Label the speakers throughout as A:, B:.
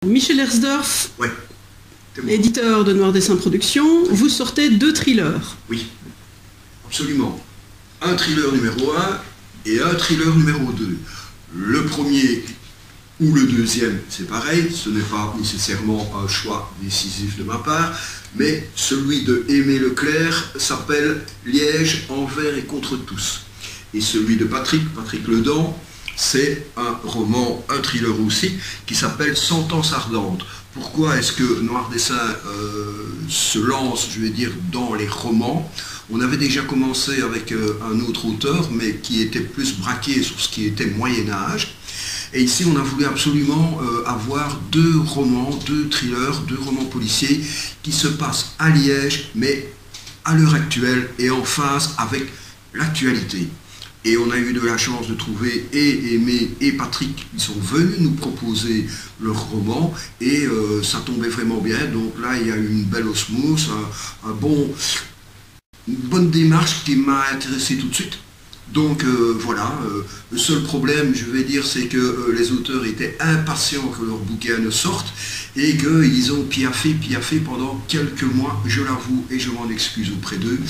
A: Michel Hersdorf,
B: Ouais,
A: éditeur de Noir Dessin Productions, vous sortez 2 thrillers.
B: oui, absolument. Un thriller numéro 1 et un thriller numéro 2. Le premier ou le deuxième, c'est pareil, ce n'est pas nécessairement un choix décisif de ma part, mais celui de Aimé Leclerc s'appelle Liège envers et contre tous. Et celui de Patrick Ledent, c'est un roman, un thriller aussi, qui s'appelle Sentence ardente. Pourquoi est-ce que Noir Dessin se lance, je vais dire, dans les romans? On avait déjà commencé avec un autre auteur, mais qui était plus braqué sur ce qui était Moyen-Âge. Et ici, on a voulu absolument avoir 2 romans, 2 thrillers, 2 romans policiers qui se passent à Liège, mais à l'heure actuelle et en phase avec l'actualité. Et on a eu de la chance de trouver et Aimé et Patrick qui sont venus nous proposer leur roman et ça tombait vraiment bien. Donc là, il y a eu une belle osmose, une bonne démarche qui m'a intéressé tout de suite. Donc voilà, le seul problème, je vais dire, c'est que les auteurs étaient impatients que leur bouquin ne sorte et qu'ils ont piaffé pendant quelques mois, je l'avoue, et je m'en excuse auprès d'eux.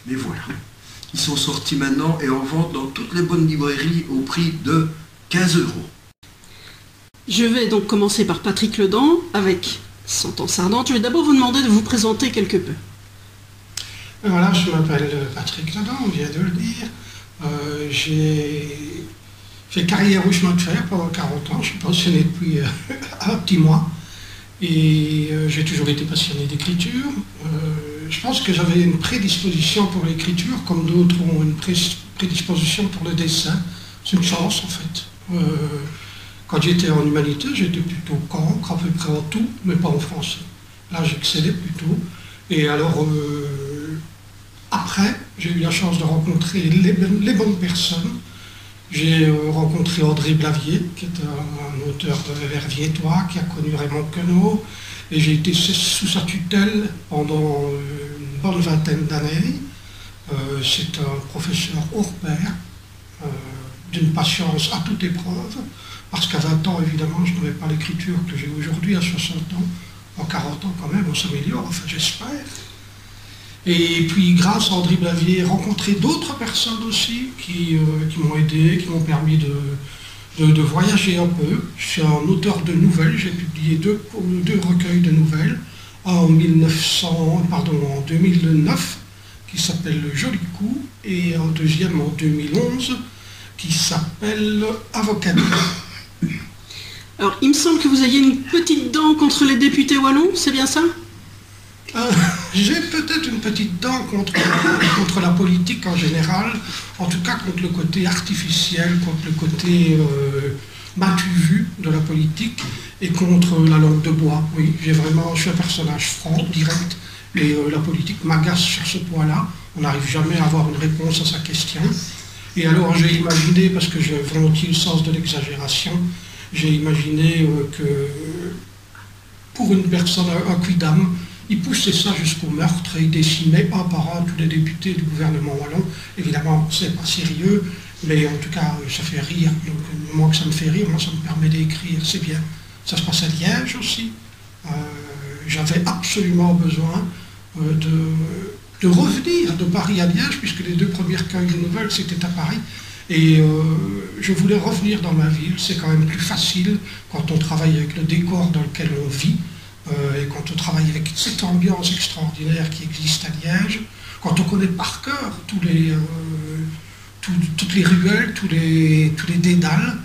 B: Mais voilà, ils sont sortis maintenant et en vente dans toutes les bonnes librairies au prix de 15 €.
A: Je vais donc commencer par Patrick Ledent avec Sentence ardente. Je vais d'abord vous demander de vous présenter quelque peu.
C: Voilà, je m'appelle Patrick Ledent, on vient de le dire. J'ai fait carrière au chemin de fer pendant 40 ans, je suis pensionné depuis un petit mois et j'ai toujours été passionné d'écriture. Je pense que j'avais une prédisposition pour l'écriture, comme d'autres ont une prédisposition pour le dessin. C'est une chance en fait. Quand j'étais en humanité, j'étais plutôt cancre, à peu près en tout, mais pas en français. Là, j'excellais plutôt. Et alors, après, j'ai eu la chance de rencontrer les bonnes personnes. J'ai rencontré André Blavier, qui est un auteur verviétois, qui a connu Raymond Queneau, et j'ai été sous sa tutelle pendant une bonne vingtaine d'années. C'est un professeur hors pair, d'une patience à toute épreuve, parce qu'à 20 ans, évidemment, je n'avais pas l'écriture que j'ai aujourd'hui, à 60 ans. En 40 ans, quand même, on s'améliore, enfin, j'espère. Et puis, grâce à André Blavier, rencontré d'autres personnes aussi qui m'ont aidé, qui m'ont permis de voyager un peu. Je suis un auteur de nouvelles, j'ai publié deux recueils de nouvelles, un en 2009, qui s'appelle Le Joli Coup, et un deuxième en 2011, qui s'appelle Avocat.
A: Alors, il me semble que vous ayez une petite dent contre les députés wallons, c'est bien ça?
C: J'ai peut-être une petite dent contre la politique en général, en tout cas contre le côté artificiel, contre le côté m'as-tu vu de la politique et contre la langue de bois. Oui, je suis un personnage franc, direct, et la politique m'agace sur ce point-là. On n'arrive jamais à avoir une réponse à sa question. Et alors j'ai imaginé, parce que j'ai volontiers le sens de l'exagération, j'ai imaginé que pour une personne, un quidam, il poussait ça jusqu'au meurtre et il décimait un par un tous les députés du gouvernement wallon. Évidemment, c'est pas sérieux, mais en tout cas, ça fait rire. Donc, moi que ça me fait rire, moi ça me permet d'écrire, c'est bien. Ça se passe à Liège aussi. J'avais absolument besoin de revenir de Paris à Liège, puisque les 2 premières recueils de nouvelles, c'était à Paris. Et je voulais revenir dans ma ville. C'est quand même plus facile quand on travaille avec le décor dans lequel on vit. Et quand on travaille avec cette ambiance extraordinaire qui existe à Liège, quand on connaît par cœur toutes les ruelles, tous les dédales,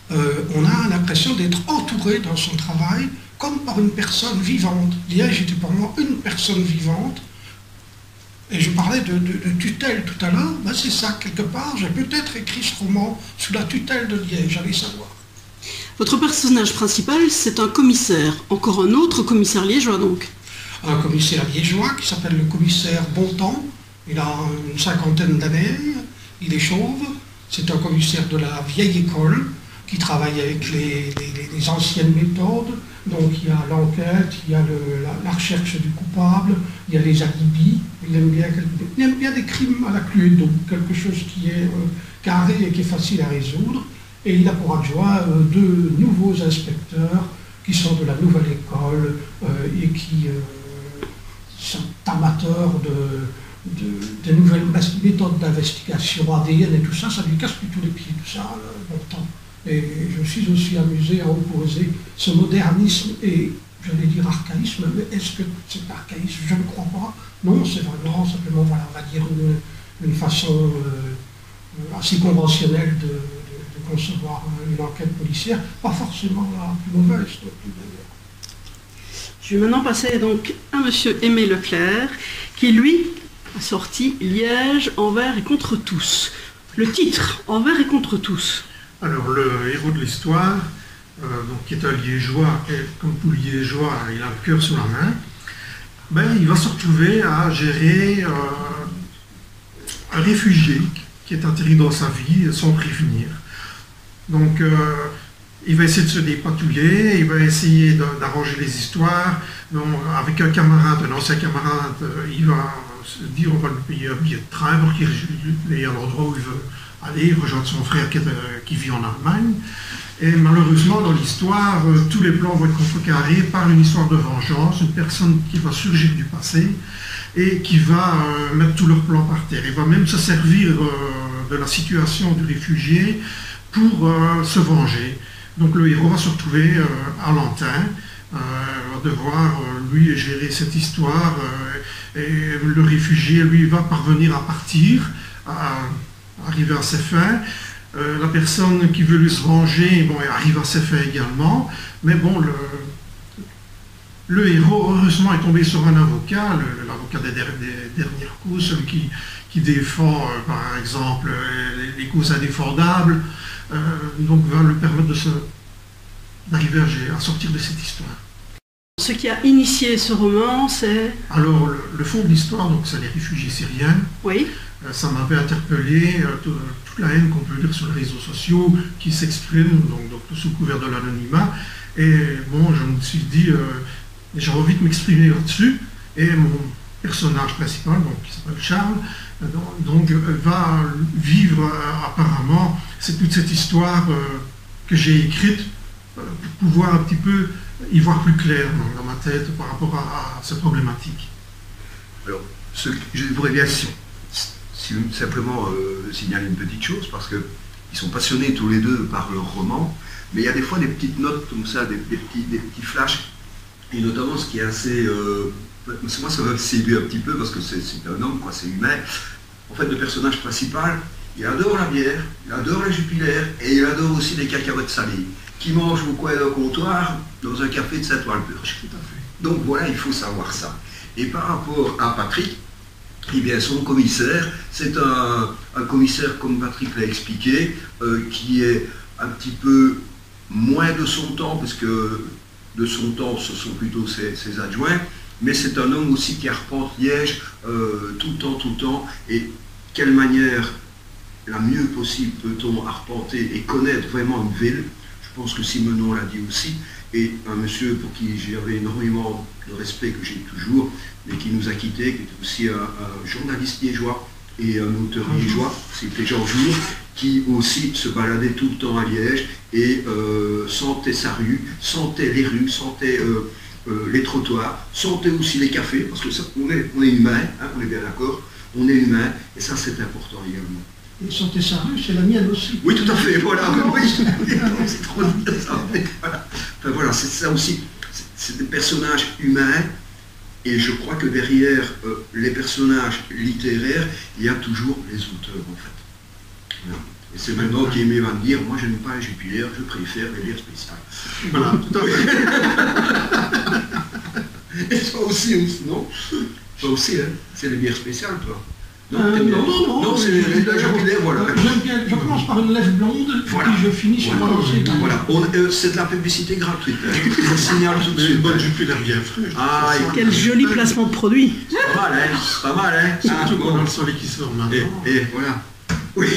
C: on a l'impression d'être entouré dans son travail comme par une personne vivante. Liège était pour moi une personne vivante. Et je parlais de tutelle tout à l'heure, ben c'est ça, quelque part, j'ai peut-être écrit ce roman sous la tutelle de Liège, allez savoir.
A: Votre personnage principal, c'est un commissaire, encore un autre commissaire liégeois donc.
C: Un commissaire liégeois qui s'appelle le commissaire Bontemps, il a une 50aine d'années, il est chauve, c'est un commissaire de la vieille école qui travaille avec les anciennes méthodes, donc il y a l'enquête, il y a la recherche du coupable, il y a les alibis, il aime bien des crimes à la Cluedo, quelque chose qui est carré et qui est facile à résoudre. Et il a pour adjoint 2 nouveaux inspecteurs qui qui sont de la nouvelle école et qui sont amateurs de nouvelles méthodes d'investigation, ADN et tout ça, ça lui casse plutôt les pieds, tout ça, longtemps. Et je me suis aussi amusé à opposer ce modernisme et, j'allais dire archaïsme, mais est-ce que c'est archaïsme? Je ne crois pas. Non, c'est vraiment simplement, voilà, on va dire une façon assez conventionnelle de concevoir une enquête policière, pas forcément la plus mauvaise non plus d'ailleurs.
A: Je vais maintenant passer donc à monsieur Aimé Leclerc, qui lui a sorti Liège envers et contre tous. Le titre, Envers et contre tous.
D: Alors le héros de l'histoire, qui est un liégeois, et comme tout liégeois, il a le cœur sous la main, ben, il va se retrouver à gérer un réfugié qui est atterri dans sa vie sans prévenir. Donc il va essayer de se dépatouiller, il va essayer d'arranger les histoires. Donc, avec un camarade, un ancien camarade, il va se dire on va lui payer un billet de train pour qu'il aille à l'endroit où il veut aller, rejoindre son frère qui vit en Allemagne. Et malheureusement, dans l'histoire, tous les plans vont être contrecarrés par une histoire de vengeance, une personne qui va surgir du passé et qui va mettre tous leurs plans par terre. Il va même se servir de la situation du réfugié pour se venger. Donc le héros va se retrouver à Lantin, va devoir, lui, gérer cette histoire, et le réfugié, lui, va parvenir à partir, à arriver à ses fins. La personne qui veut lui se venger, bon, arrive à ses fins également, mais bon, le héros, heureusement, est tombé sur un avocat, l'avocat des dernières causes, celui qui défend, par exemple, les causes indéfendables, donc va lui permettre d'arriver à sortir de cette histoire.
A: Ce qui a initié ce roman, c'est...
D: Alors, le fond de l'histoire, donc, c'est les réfugiés syriens.
A: Oui.
D: Ça m'avait interpellé, toute la haine qu'on peut lire sur les réseaux sociaux, qui s'exprime donc sous couvert de l'anonymat. Et bon, je me suis dit, j'ai envie de m'exprimer là-dessus. Et mon personnage principal, donc, qui s'appelle Charles, donc, va vivre apparemment toute cette histoire que j'ai écrite pour pouvoir un petit peu y voir plus clair dans ma tête par rapport à cette problématique.
B: Alors, je voudrais bien simplement signaler une petite chose, parce qu'ils sont passionnés tous les deux par leur roman, mais il y a des fois des petites notes comme ça, des petits flashs, et notamment ce qui est assez... moi ça m'a séduit un petit peu, parce que c'est un homme, quoi, c'est humain. En fait, le personnage principal, il adore la bière, il adore la Jupiler, et il adore aussi les cacahuètes salées, qui mangent au coin d'un comptoir dans un café de Saint-Ouen-le-Perche. Tout à fait. Donc voilà, il faut savoir ça. Et par rapport à Patrick, eh bien, son commissaire, c'est un commissaire, comme Patrick l'a expliqué, qui est un petit peu moins de son temps, parce que de son temps, ce sont plutôt ses adjoints, mais c'est un homme aussi qui arpente Liège tout le temps, et quelle manière la mieux possible peut-on arpenter et connaître vraiment une ville. Je pense que Simenon l'a dit aussi, et un monsieur pour qui j'avais énormément de respect, que j'ai toujours, mais qui nous a quittés, qui était aussi un journaliste liégeois et un auteur liégeois, c'était Jean Jour, qui aussi se baladait tout le temps à Liège et sentait sa rue, sentait les rues, sentait les trottoirs, sentait aussi les cafés, parce que ça, on est humain, hein, on est bien d'accord, on est humain, et ça c'est important également.
C: Et sentait sa rue, c'est la mienne aussi.
B: Oui, tout à fait, voilà, oui, c'est trop bien ça. Voilà. Enfin, voilà, c'est ça aussi, c'est des personnages humains, et je crois que derrière les personnages littéraires, il y a toujours les auteurs en fait. Voilà. Et c'est maintenant qu'Aimé va me dire, moi je n'aime pas les Jupiler, je préfère les bières spéciales. Voilà, tout à fait. Et toi aussi, non? Toi aussi, hein, c'est les bières spéciales, toi?
C: Non,
B: c'est la Jupiler, voilà.
C: Je commence par une lèvre blonde, voilà. Puis je finis sur un lancé.
B: Voilà, c'est de la publicité gratuite. Je le signale tout de suite.
D: Une bonne Jupiler bien fraîche.
A: Ah, quel joli placement de produit.
B: Pas mal, hein? Pas mal, hein?
D: Surtout qu'on a le soleil qui sort maintenant.
B: Et voilà. Oui.